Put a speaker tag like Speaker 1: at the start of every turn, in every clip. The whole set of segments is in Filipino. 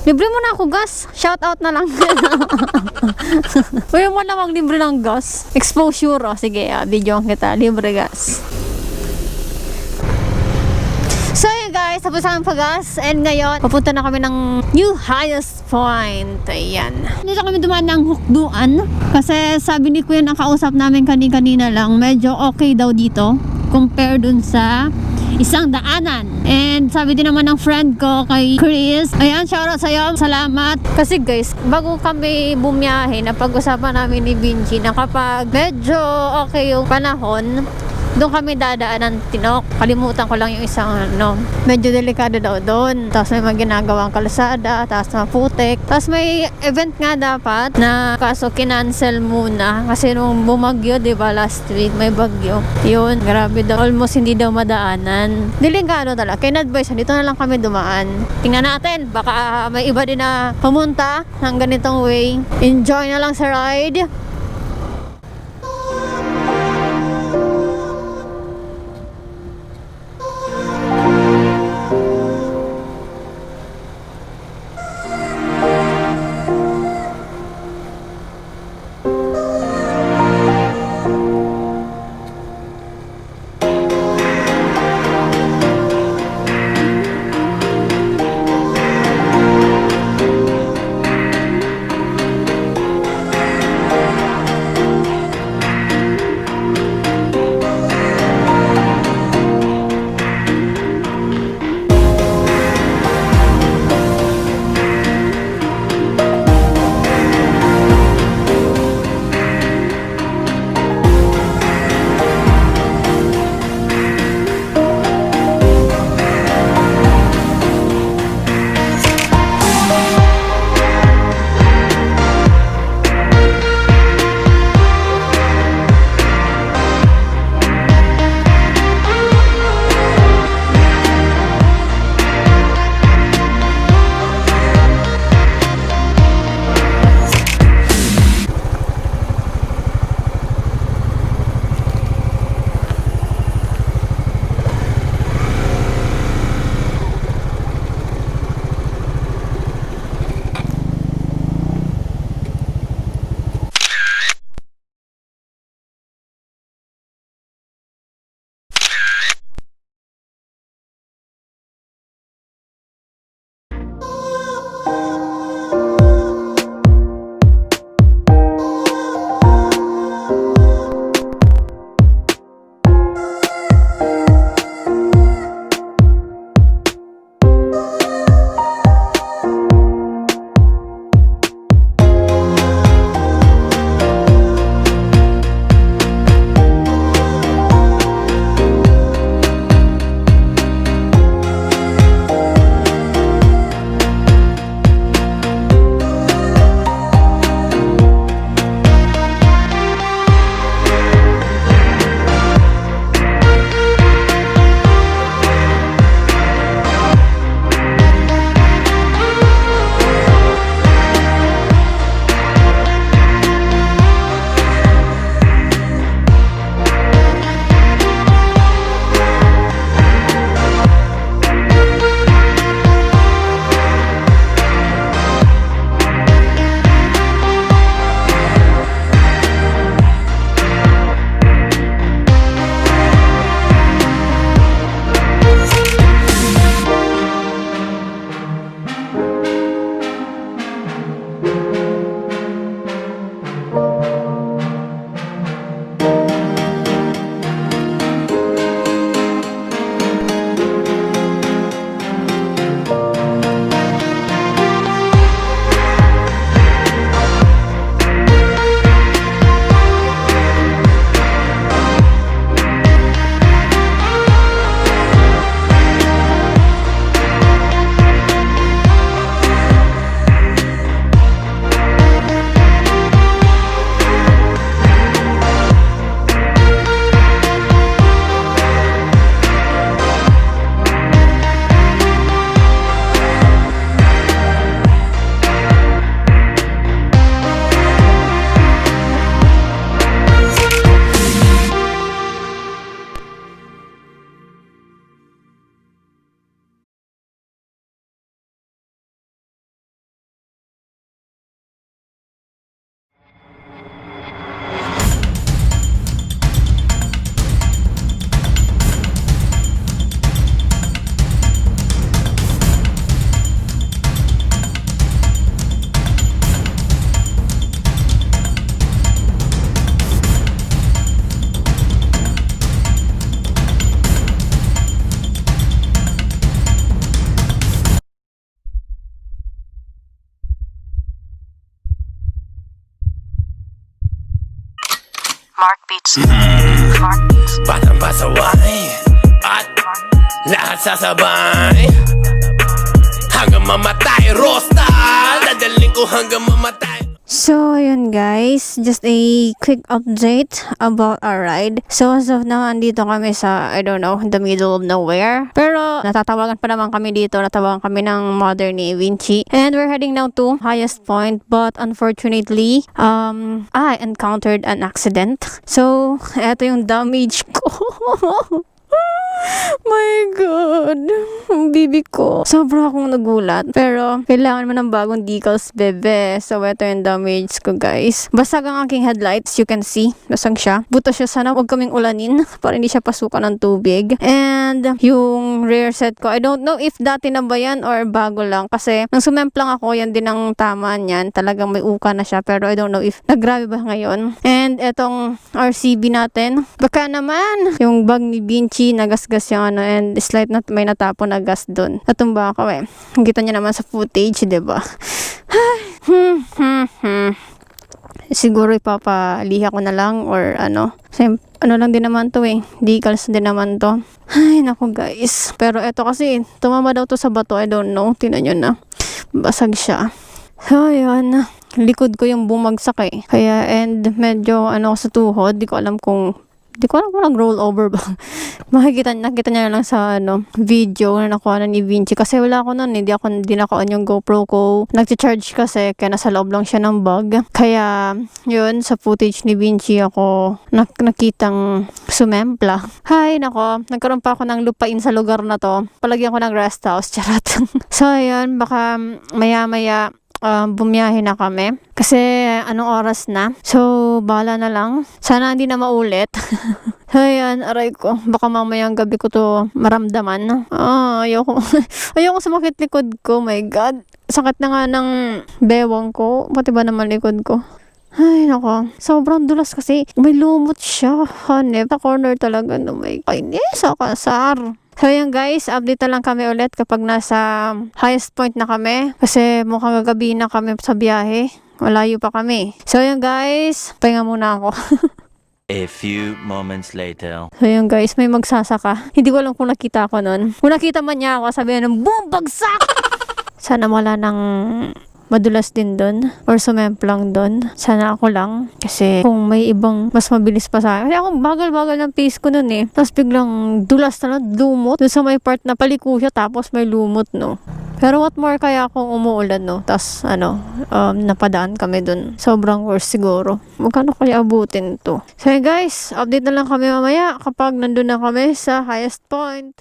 Speaker 1: Libre mo na ako gas. Shout out na lang. Uy mo na maglibre ng gas. Exposure. O, sige, video kita. Libre gas. So yun guys, tapos ang pag-gas. And ngayon, papunta na kami ng new highest point. Ayan. Dito kami dumaan ng hukduan. Kasi sabi ni Kuya na kausap namin kanina lang, medyo okay daw dito. Compare dun sa isang daanan. And sabi din naman ng friend ko kay Chris, ayan, shoutout sa'yo, salamat. Kasi guys, bago kami bumiyahe, napag-usapan namin ni Vinci na kapag medyo okay yung panahon, doon kami dadaan ng Tinok. Kalimutan ko lang yung isang medyo delikado daw doon. Tapos may mga ginagawang kalsada, tapos maputik. Tapos may event nga dapat na kaso kinancel muna. Kasi nung bumagyo, diba, last week, may bagyo. Yun, grabe daw. Almost hindi daw madaanan. Delikado talaga. Kaya na-advise, dito na lang kami dumaan. Tingnan natin, baka may iba din na pumunta ng ganitong way. Enjoy na lang sa ride.
Speaker 2: Mark Beats. Mark Beats.
Speaker 3: Batang pasaway at lahat sasabay hanggang mamatay. Rosta, dadaling ko hanggang mamatay.
Speaker 1: So, ayun guys, just a quick update about our ride. So, as of now, andito kami sa, I don't know, the middle of nowhere. Pero, natatawagan pa naman kami dito. Natawagan kami ng mother ni Vinci. And we're heading now to highest point. But, unfortunately, I encountered an accident. So, eto yung damage ko. My God, ang bibi ko. Sobra akong nagulat. Pero, kailangan mo ng bagong decals, bebe. So, ito yung damage ko, guys. Basag ang aking headlights. You can see. Basag siya. Buto siya. Sana huwag kaming ulanin para hindi siya pasukan ng tubig. And, yung rear set ko, I don't know if dati na ba yan or bago lang. Kasi, nang sumemplang ako, yan din ang tama niyan. Talagang may uka na siya. Pero, I don't know if naggrabe ba ngayon. And, etong RCB natin. Baka naman, yung bag ni Vinci, nagasgas yung ano, and slight na may natapon na gas dun. Natumba ako eh. Kita niya naman sa footage, diba? Siguro ipapaliha ko na lang or ano. Kasi ano lang din naman to eh. Decals din naman to. Ay, naku guys. Pero eto kasi, tumama daw to sa bato. I don't know. Tingnan nyo na. Basag siya. So, yun. Likod ko yung bumagsak eh. Kaya, and medyo ano sa tuhod. Di ko alam kung nag-roll over ba. Nakita niya lang sa video na nakuha na ni Vinci. Kasi wala ako nun, hindi naka-on yung GoPro ko. Nag-charge kasi, kaya nasa loob lang siya ng bag. Kaya, yun, sa footage ni Vinci ako nakitang sumempla. Hay, nako, nagkaroon pa ako ng lupain sa lugar na to. Palagyan ko ng rest house, charot. So, yun, baka maya-maya, bumiyahe na kami. Kasi, anong oras na? So, bahala na lang. Sana hindi na maulit. Ayan, aray ko. Baka mamayang gabi ko to maramdaman. Ayoko. Ayoko sumakit likod ko. My God. Sakit na nga ng bewang ko. Pati ba naman likod ko? Ay, nako. Sobrang dulas kasi. May lumot siya. Hanep. Sa corner talaga. No, may kainis. Kasar. So yan guys, update na lang kami ulit kapag nasa highest point na kami. Kasi mukhang gagabi na kami sa biyahe. Malayo pa kami. So yan guys, pahinga muna ako.
Speaker 4: A few moments later.
Speaker 1: So yan guys, may magsasaka. Hindi ko alam kung nakita ko nun. Kung nakita man niya ako, sabi ng boom, bagsak! Sana wala nang madulas din doon or sumemplang doon. Sana ako lang. Kasi kung may ibang mas mabilis pa sa akin. Kasi ako bagal-bagal ng pace ko noon eh. Tapos biglang dulas na lumot. Doon sa may part na paliko siya tapos may lumot no. Pero what more kaya kung umuulan no. Tapos napadaan kami doon. Sobrang worst siguro. Magkano kaya abutin to? So guys, update na lang kami mamaya kapag nandun na kami sa highest point.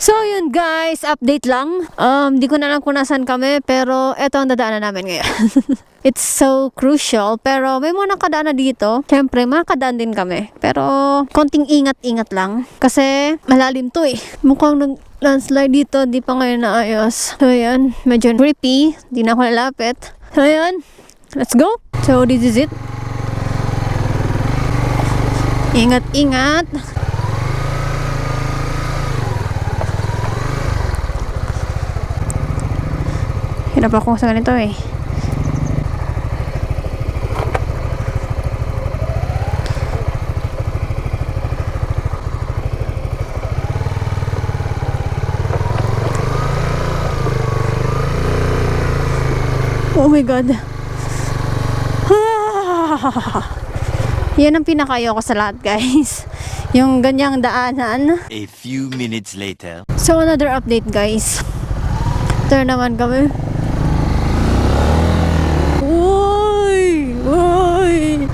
Speaker 1: So yun guys, update lang. Di ko na lang kung nasan kami, pero eto ang dadaanan namin ngayon. It's so crucial, pero may mga nakadaan na dito. Siyempre, makakadaan din kami. Pero konting ingat-ingat lang. Kasi malalim to eh. Mukhang nag-landslide dito, di pa ngayon naayos. So yan, medyo creepy. Di na ako lalapit. So yan, let's go. So this is it. Ingat-ingat. Hirap ako sa ganito eh. Oh my God. Yan ang pinakayo ko sa lahat guys. Yung ganyang daanan.
Speaker 4: A few minutes later.
Speaker 1: So another update guys. Turn naman kami. Uy! Uy!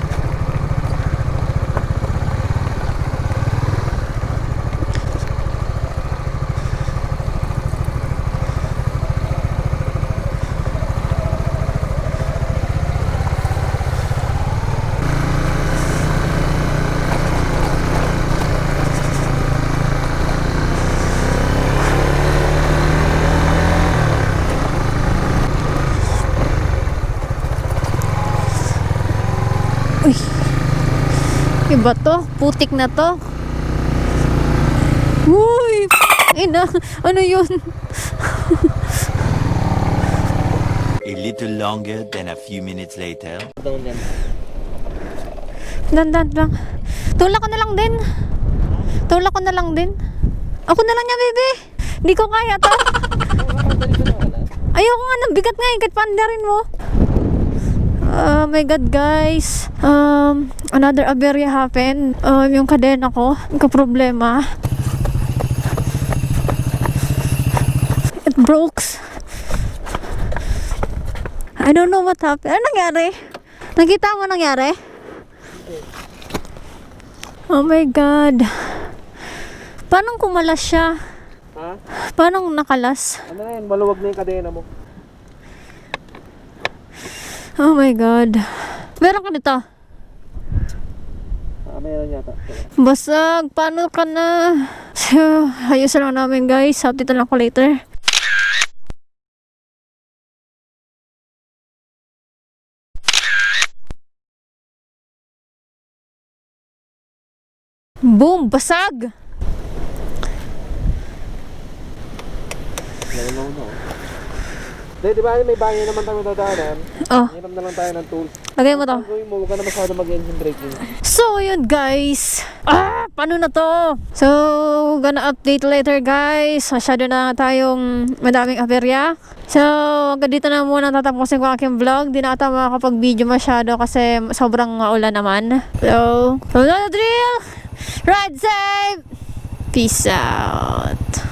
Speaker 1: Uy! Iba to? Putik na to? Uy! Ina! Ano yun?
Speaker 4: A little longer than a few minutes later.
Speaker 1: Dan lang. Tulak ko na lang din. Tulak ko na lang din. Ako na lang niya, bebe. Hindi ko kaya to. Ayoko nga ng bigat nga. Kahit pandarin mo. Oh my God guys, another aberya happened. Yung kadena ko nagka-problema. It broke. I don't know what happened. Ano nangyari? Nakita mo nangyari? Oh my God. Paano kumalas siya?
Speaker 5: Ha?
Speaker 1: Paano nakalas?
Speaker 5: Ano na yun? Maluwag na yung kadena mo.
Speaker 1: Oh my God. Meron ka nito?
Speaker 5: Meron yata.
Speaker 1: Basag. Paano ka na? So, ayusin lang namin guys. Update lang ako later. Boom! Basag!
Speaker 5: No. Di ba may banyo naman tayo dadaanan?
Speaker 1: Oh,
Speaker 5: Hiram na lang tayo ng tools.
Speaker 1: lagay mo to.
Speaker 5: Ang gawin mo, huwag ka na masyado mag-engine braking.
Speaker 1: So, yun guys. Paano na to? So, gonna update later guys. Masyado na tayong madaming aberya. So, hanggang dito na muna tatapusin ko aking vlog. Di na ata makakapag-video masyado kasi sobrang maulan naman. So, the drill. Ride safe. Peace out.